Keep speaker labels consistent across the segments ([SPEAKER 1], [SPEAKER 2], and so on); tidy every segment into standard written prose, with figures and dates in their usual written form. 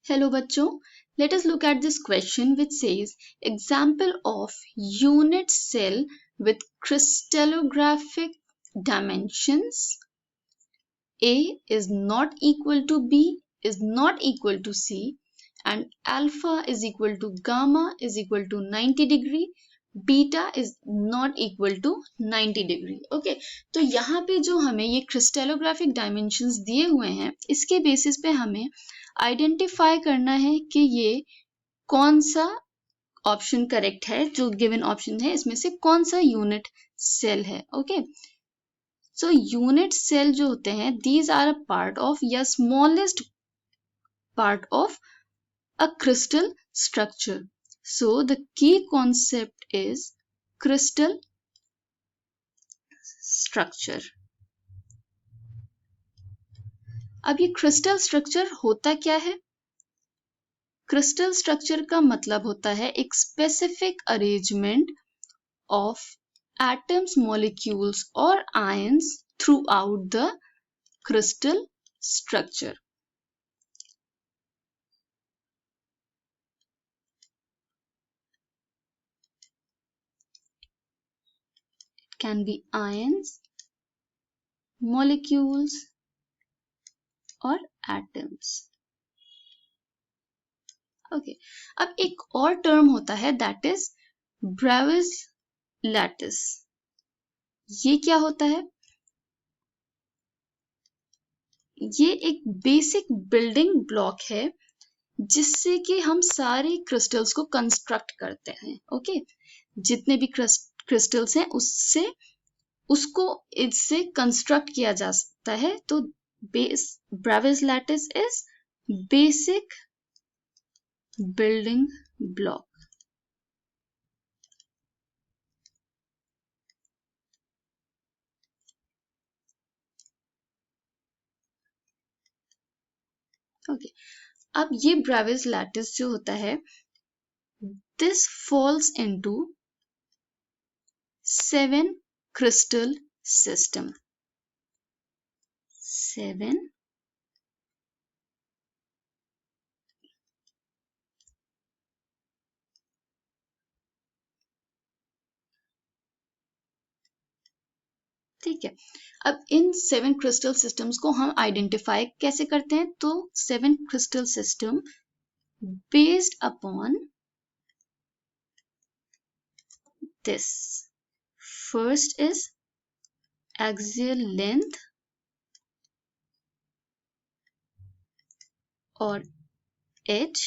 [SPEAKER 1] Hello bachcho, let us look at this question which says example of unit cell with crystallographic dimensions A is not equal to B is not equal to C and alpha is equal to gamma is equal to 90 degree beta is not equal to 90 degree okay. तो यहाँ पे जो हमें ये crystallographic dimensions दिए हुए हैं इसके बेसिस पे हमें आइडेंटिफाई करना है कि ये कौन सा ऑप्शन करेक्ट है। जो गिवन ऑप्शन है इसमें से कौन सा यूनिट सेल है। ओके, सो यूनिट सेल जो होते हैं these are a part of या smallest part of a crystal structure. So the key concept is crystal structure. अब ये crystal structure होता क्या है? Crystal structure का मतलब होता है एक specific arrangement of atoms, molecules or ions throughout the crystal structure. Can be ions, molecules or atoms. Okay. अब एक और टर्म होता है that is Bravais lattice. ये क्या होता है? ये एक बेसिक बिल्डिंग ब्लॉक है जिससे कि हम सारे क्रिस्टल्स को कंस्ट्रक्ट करते हैं। ओके, जितने भी क्रिस्टल्स हैं उससे उसको इससे कंस्ट्रक्ट किया जा सकता है। तो Bravais lattice is basic building block. Okay, अब ये ब्राविस लैटिस जो होता है this falls into 7 crystal system. 7 ठीक है। अब इन 7 क्रिस्टल सिस्टम्स को हम आइडेंटिफाई कैसे करते हैं? तो 7 crystal system based upon this. First is axial length और h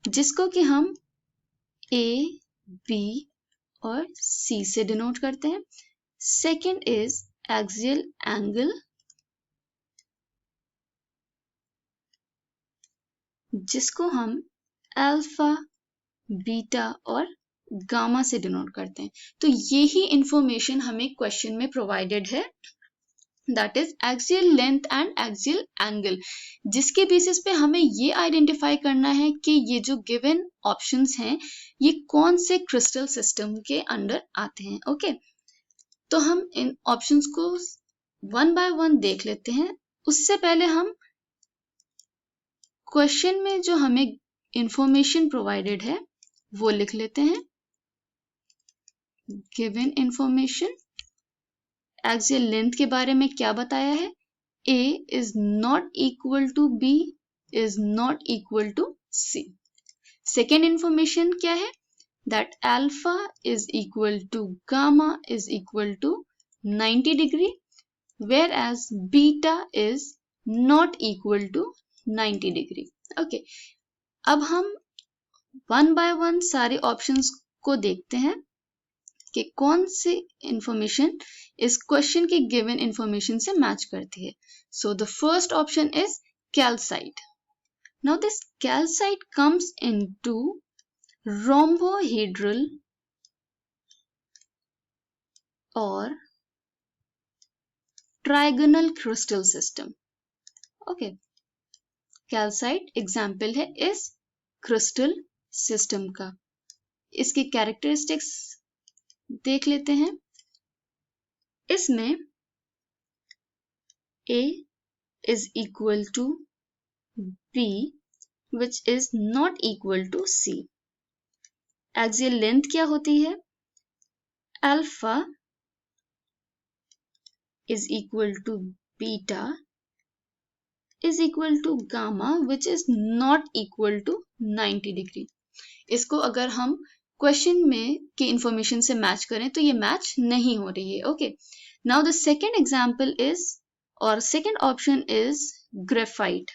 [SPEAKER 1] जिसको कि हम a, b और c से डिनोट करते हैं। Second is axial angle जिसको हम अल्फा, बीटा और गामा से डिनोट करते हैं। तो यही इंफॉर्मेशन हमें क्वेश्चन में प्रोवाइडेड है, that is axial length and axial angle, जिसके बेसिस पे हमें ये आइडेंटिफाई करना है कि ये जो गिवन ऑप्शंस हैं ये कौन से क्रिस्टल सिस्टम के अंडर आते हैं। ओके, तो हम इन ऑप्शंस को वन बाय वन देख लेते हैं। उससे पहले हम क्वेश्चन में जो हमें इंफॉर्मेशन प्रोवाइडेड है वो लिख लेते हैं। गिवन इंफॉर्मेशन, एक्सियल लेंथ के बारे में क्या बताया है? A is not equal to B is not equal to C. Second information क्या है? That alpha is equal to gamma is equal to 90 degree whereas beta is not equal to 90 degree. Okay, अब हम one by one सारे options को देखते हैं कि कौन सी इंफॉर्मेशन इस क्वेश्चन के गिवन इंफॉर्मेशन से मैच करती है। So the first option is calcite. Now this calcite comes into rhombohedral और trigonal crystal system. Okay, calcite example है इस क्रिस्टल सिस्टम का। इसके कैरेक्टरिस्टिक्स देख लेते हैं। इसमें A is equal to B which is not equal to C. Axial length क्या होती है? Alpha is equal to beta is equal to gamma which is not equal to 90 degree. इसको अगर हम क्वेश्चन में की इंफॉर्मेशन से मैच करें तो ये मैच नहीं हो रही है. Okay, now the second example is और सेकेंड ऑप्शन इज ग्रेफाइट.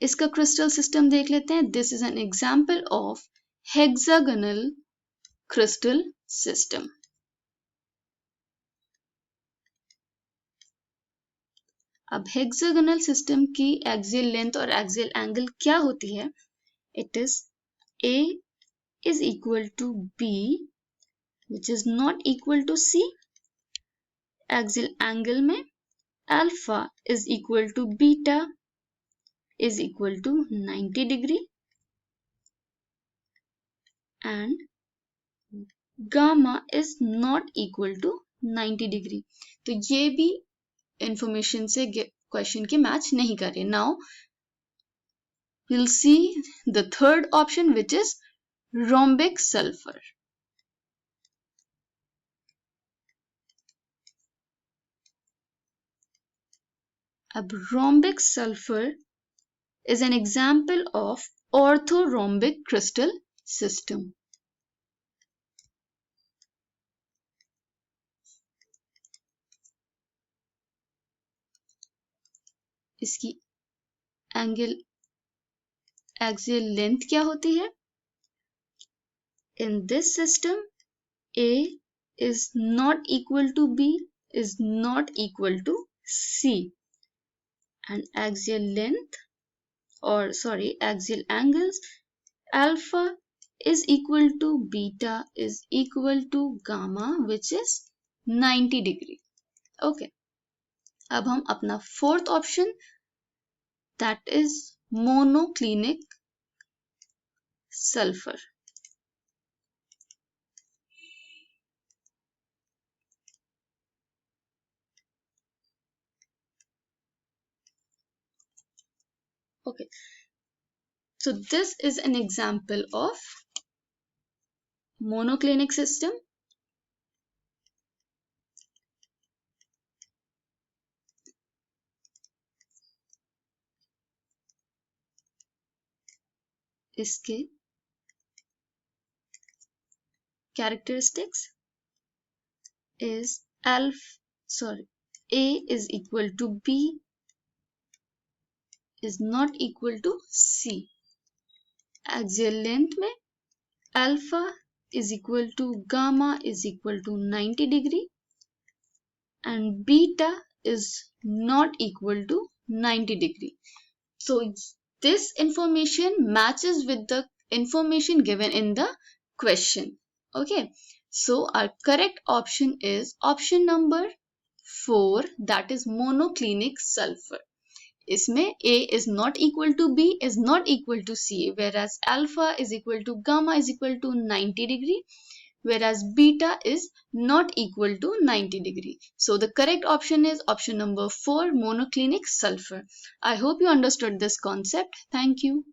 [SPEAKER 1] इसका क्रिस्टल सिस्टम देख लेते हैं. This is an example of hexagonal crystal system. अब हेक्सागोनल सिस्टम की एक्सियल लेंथ और एक्सियल एंगल क्या होती है? It is A is equal to B which is not equal to C. Axial angle में alpha is equal to beta is equal to 90 degree and gamma is not equal to 90 degree. तो ये भी information से question के match नहीं कर रहे. Now we'll see the third option which is rhombic sulfur. अब rhombic sulfur is an example of orthorhombic crystal system. इसकी एंगल एक्सियल लेंथ क्या होती है? In this system, A is not equal to B is not equal to C and axial length axial angles alpha is equal to beta is equal to gamma which is 90 degree. Okay, अब हम अपना fourth option that is monoclinic sulfur. Okay, so this is an example of monoclinic system. इसके characteristics is A is equal to B is not equal to C. Axial length में alpha is equal to gamma is equal to 90 degree and beta is not equal to 90 degree. So this information matches with the information given in the question. Okay, so our correct option is option number 4, that is monoclinic sulfur. इसमें A is not equal to B is not equal to C, whereas alpha is equal to gamma is equal to 90 degree, whereas beta is not equal to 90 degree. So the correct option is option number 4, monoclinic sulfur. I hope you understood this concept. Thank you.